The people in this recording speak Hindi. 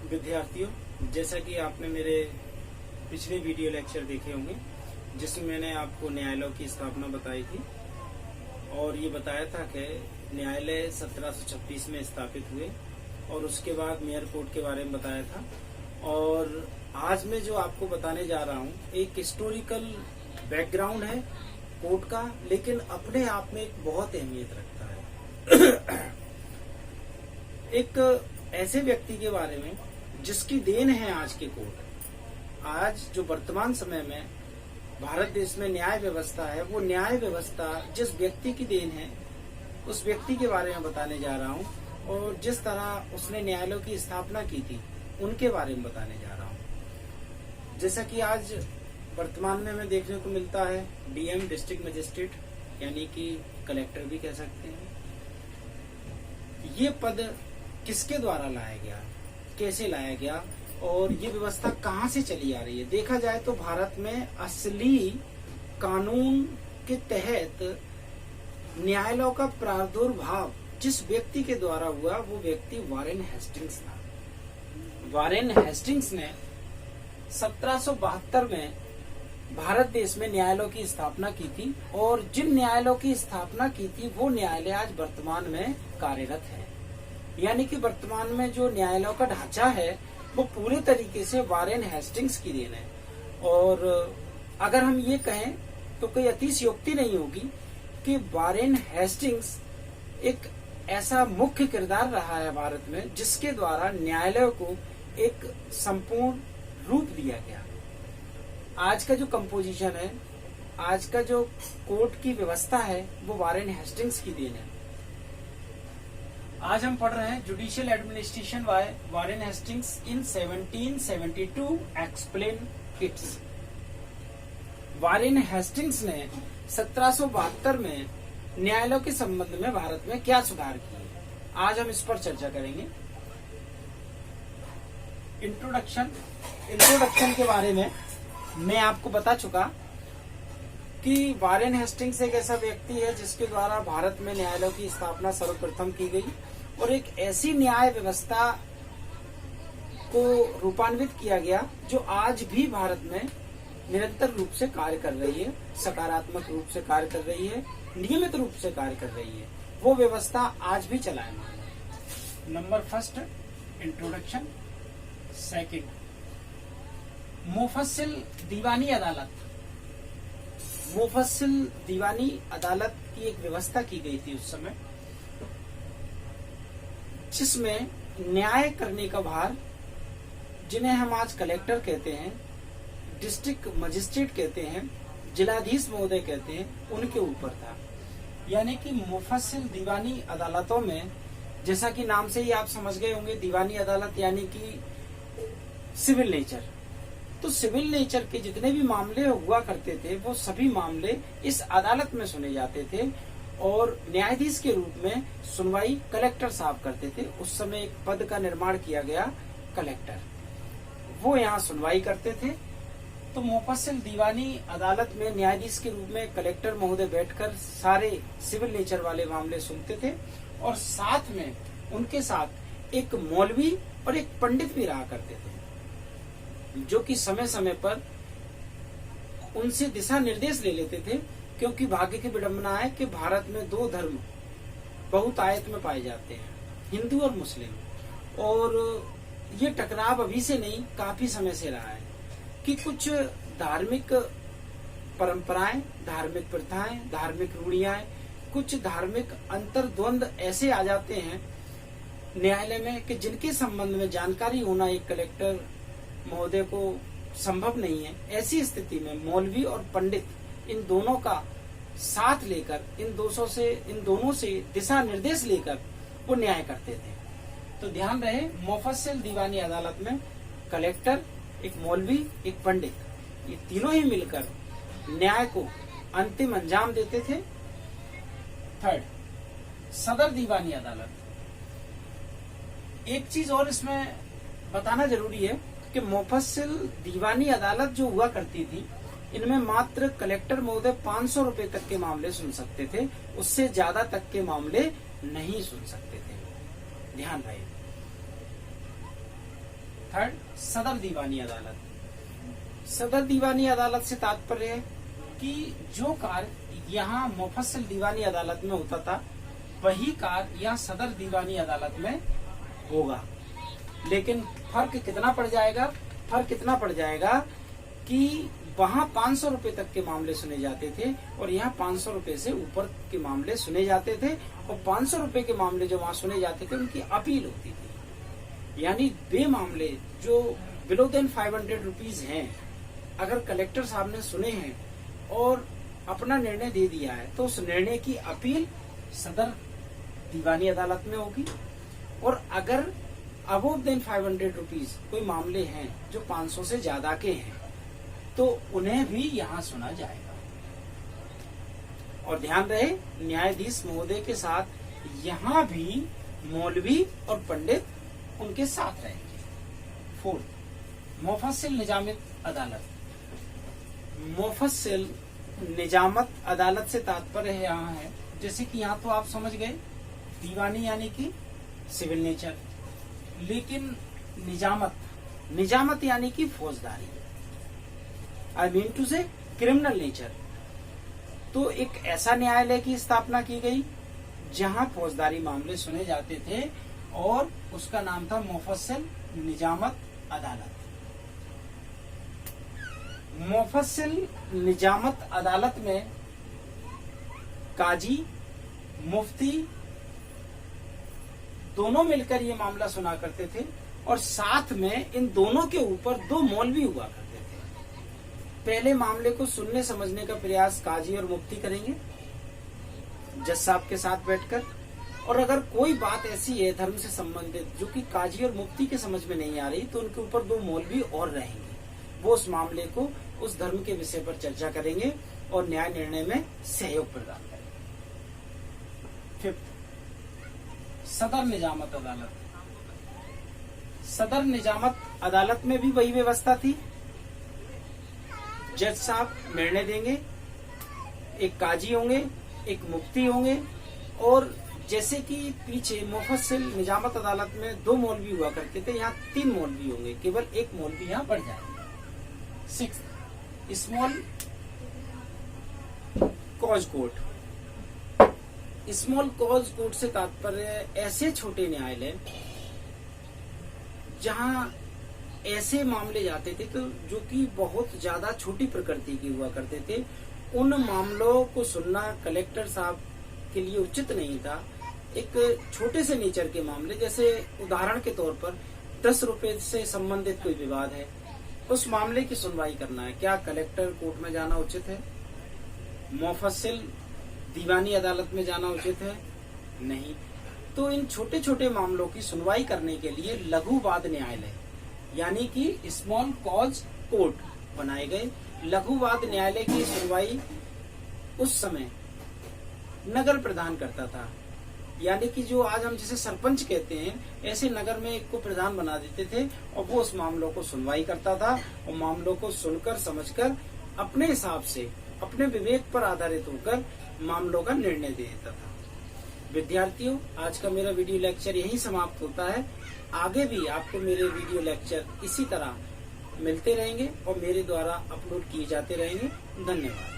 विद्यार्थियों, जैसा कि आपने मेरे पिछले वीडियो लेक्चर देखे होंगे जिसमें मैंने आपको न्यायालयों की स्थापना बताई थी और ये बताया था कि न्यायालय 1726 में स्थापित हुए और उसके बाद मेयर कोर्ट के बारे में बताया था। और आज मैं जो आपको बताने जा रहा हूँ एक हिस्टोरिकल बैकग्राउंड है कोर्ट का, लेकिन अपने आप में एक बहुत अहमियत रखता है। एक ऐसे व्यक्ति के बारे में जिसकी देन है आज के कोर्ट। आज जो वर्तमान समय में भारत देश में न्याय व्यवस्था है, वो न्याय व्यवस्था जिस व्यक्ति की देन है उस व्यक्ति के बारे में बताने जा रहा हूँ, और जिस तरह उसने न्यायालयों की स्थापना की थी उनके बारे में बताने जा रहा हूँ। जैसा कि आज वर्तमान में हमें देखने को मिलता है डीएम, डिस्ट्रिक्ट मजिस्ट्रेट, यानी कि कलेक्टर भी कह सकते हैं। ये पद किसके द्वारा लाया गया, कैसे लाया गया और ये व्यवस्था कहाँ से चली आ रही है? देखा जाए तो भारत में असली कानून के तहत न्यायालयों का प्रादुर्भाव जिस व्यक्ति के द्वारा हुआ वो व्यक्ति वारेन हेस्टिंग्स था। वारेन हेस्टिंग्स ने 1772 में भारत देश में न्यायालयों की स्थापना की थी, और जिन न्यायालयों की स्थापना की थी वो न्यायालय आज वर्तमान में कार्यरत है। यानी कि वर्तमान में जो न्यायालयों का ढांचा है वो पूरे तरीके से वारेन हेस्टिंग्स की देन है। और अगर हम ये कहें तो कोई अतिशयोक्ति नहीं होगी कि वारेन हेस्टिंग्स एक ऐसा मुख्य किरदार रहा है भारत में जिसके द्वारा न्यायालयों को एक संपूर्ण रूप दिया गया। आज का जो कंपोजिशन है, आज का जो कोर्ट की व्यवस्था है, वो वारेन हेस्टिंग्स की देन है। आज हम पढ़ रहे हैं judicial administration by Warren Hastings in 1772 explain its. Warren Hastings ने 1772 में न्यायालयों के संबंध में भारत में क्या सुधार किए, आज हम इस पर चर्चा करेंगे। इंट्रोडक्शन के बारे में मैं आपको बता चुका कि वारेन हेस्टिंग्स एक ऐसा व्यक्ति है जिसके द्वारा भारत में न्यायालयों की स्थापना सर्वप्रथम की गई और एक ऐसी न्याय व्यवस्था को रूपान्वित किया गया जो आज भी भारत में निरंतर रूप से कार्य कर रही है, सकारात्मक रूप से कार्य कर रही है, नियमित रूप से कार्य कर रही है। वो व्यवस्था आज भी चलायमान है। Number first introduction. सेकंड, मुफस्सिल दीवानी अदालत। मुफस्सिल दीवानी अदालत की एक व्यवस्था की गई थी उस समय, जिसमें न्याय करने का भार, जिन्हें हम आज कलेक्टर कहते हैं, डिस्ट्रिक्ट मजिस्ट्रेट कहते हैं, जिलाधीश महोदय कहते हैं, उनके ऊपर था। यानी कि मुफस्सिल दीवानी अदालतों में, जैसा कि नाम से ही आप समझ गए होंगे, दीवानी अदालत यानी कि सिविल नेचर। तो सिविल नेचर के जितने भी मामले हुआ करते थे वो सभी मामले इस अदालत में सुने जाते थे, और न्यायाधीश के रूप में सुनवाई कलेक्टर साहब करते थे। उस समय एक पद का निर्माण किया गया, कलेक्टर, वो यहाँ सुनवाई करते थे। तो मुफस्सिल दीवानी अदालत में न्यायाधीश के रूप में कलेक्टर महोदय बैठकर सारे सिविल नेचर वाले मामले सुनते थे, और साथ में उनके साथ एक मौलवी और एक पंडित भी रहा करते थे, जो कि समय समय पर उनसे दिशा निर्देश ले लेते थे। क्योंकि भाग्य की विडंबना है कि भारत में दो धर्म बहुतायत में पाए जाते हैं, हिंदू और मुस्लिम, और ये टकराव अभी से नहीं, काफी समय से रहा है कि कुछ धार्मिक परंपराएं, धार्मिक प्रथाएं, धार्मिक रूढ़ियां, कुछ धार्मिक अंतर्द्वंद ऐसे आ जाते हैं न्यायालय में कि जिनके संबंध में जानकारी होना एक कलेक्टर महोदय को संभव नहीं है। ऐसी स्थिति में मौलवी और पंडित, इन दोनों का साथ लेकर, इन दोनों से दिशा निर्देश लेकर वो न्याय करते थे। तो ध्यान रहे, मुफस्सिल दीवानी अदालत में कलेक्टर, एक मौलवी, एक पंडित, ये तीनों ही मिलकर न्याय को अंतिम अंजाम देते थे। थर्ड, सदर दीवानी अदालत। एक चीज और इसमें बताना जरूरी है कि मुफस्सिल दीवानी अदालत जो हुआ करती थी, इनमें मात्र कलेक्टर महोदय 500 रुपए तक के मामले सुन सकते थे, उससे ज्यादा तक के मामले नहीं सुन सकते थे। ध्यान रहे। थर्ड, सदर दीवानी अदालत। सदर दीवानी अदालत से तात्पर्य है कि जो कार्य यहाँ मुफस्सिल दीवानी अदालत में होता था वही कार्य यहाँ सदर दीवानी अदालत में होगा। लेकिन फर्क कितना पड़ जाएगा? फर्क इतना पड़ जाएगा कि वहाँ 500 रुपए तक के मामले सुने जाते थे और यहाँ 500 रुपए से ऊपर के मामले सुने जाते थे, और 500 रुपए के मामले जो वहाँ सुने जाते थे उनकी अपील होती थी। यानी वे मामले जो बिलो देन 500 रुपीज हैं, अगर कलेक्टर साहब ने सुने हैं और अपना निर्णय दे दिया है तो उस निर्णय की अपील सदर दीवानी अदालत में होगी। और अगर अबोव देन 500 रुपीज कोई मामले हैं जो 500 से ज्यादा के हैं तो उन्हें भी यहाँ सुना जाएगा। और ध्यान रहे, न्यायाधीश महोदय के साथ यहाँ भी मौलवी और पंडित उनके साथ रहेंगे। फोर्थ, मुफस्सिल निजामत अदालत। मुफस्सिल निजामत अदालत से तात्पर्य यहाँ है, जैसे कि यहाँ तो आप समझ गए दीवानी यानी कि सिविल नेचर, लेकिन निजामत यानी कि फौजदारी, आई मीन टू से क्रिमिनल नेचर। तो एक ऐसा न्यायालय की स्थापना की गई जहां फौजदारी मामले सुने जाते थे और उसका नाम था मुफस्सिल निजामत अदालत। मुफस्सिल निजामत अदालत में काजी, मुफ्ती दोनों मिलकर ये मामला सुना करते थे और साथ में इन दोनों के ऊपर 2 मौलवी हुआ करते थे। पहले मामले को सुनने समझने का प्रयास काजी और मुफ्ती करेंगे जज साहब के साथ बैठकर, और अगर कोई बात ऐसी है धर्म से संबंधित जो कि काजी और मुफ्ती के समझ में नहीं आ रही तो उनके ऊपर 2 मौलवी और रहेंगे। वो उस मामले को उस धर्म के विषय पर चर्चा करेंगे और न्याय निर्णय में सहयोग प्रदान करेंगे। फिफ्थ, सदर निजामत अदालत। सदर निजामत अदालत में भी वही व्यवस्था थी। जज साहब निर्णय देंगे, एक काजी होंगे, एक मुफ्ती होंगे, और जैसे कि पीछे मुफस्सिल निजामत अदालत में 2 मौलवी हुआ करते थे, यहाँ 3 मौलवी होंगे, केवल एक मौलवी यहाँ बढ़ जाएगा। 6, small cause court. Small cause court से तात्पर्य ऐसे छोटे न्यायालय जहां ऐसे मामले जाते थे तो जो कि बहुत ज्यादा छोटी प्रकृति के हुआ करते थे, उन मामलों को सुनना कलेक्टर साहब के लिए उचित नहीं था। एक छोटे से नेचर के मामले, जैसे उदाहरण के तौर पर 10 रुपए से संबंधित कोई विवाद है, उस मामले की सुनवाई करना है, क्या कलेक्टर कोर्ट में जाना उचित है? मुफस्सिल दीवानी अदालत में जाना उचित है? नहीं। तो इन छोटे छोटे मामलों की सुनवाई करने के लिए लघु वाद न्यायालय यानी कि स्मॉल कॉज कोर्ट बनाए गए। लघु वाद न्यायालय की सुनवाई उस समय नगर प्रधान करता था, यानी कि जो आज हम जिसे सरपंच कहते हैं, ऐसे नगर में एक को प्रधान बना देते थे और वो उस मामलों को सुनवाई करता था और मामलों को सुनकर समझकर अपने हिसाब से अपने विवेक पर आधारित होकर मामलों का निर्णय दे देता था। विद्यार्थियों, आज का मेरा वीडियो लेक्चर यहीं समाप्त होता है। आगे भी आपको मेरे वीडियो लेक्चर इसी तरह मिलते रहेंगे और मेरे द्वारा अपलोड किए जाते रहेंगे। धन्यवाद।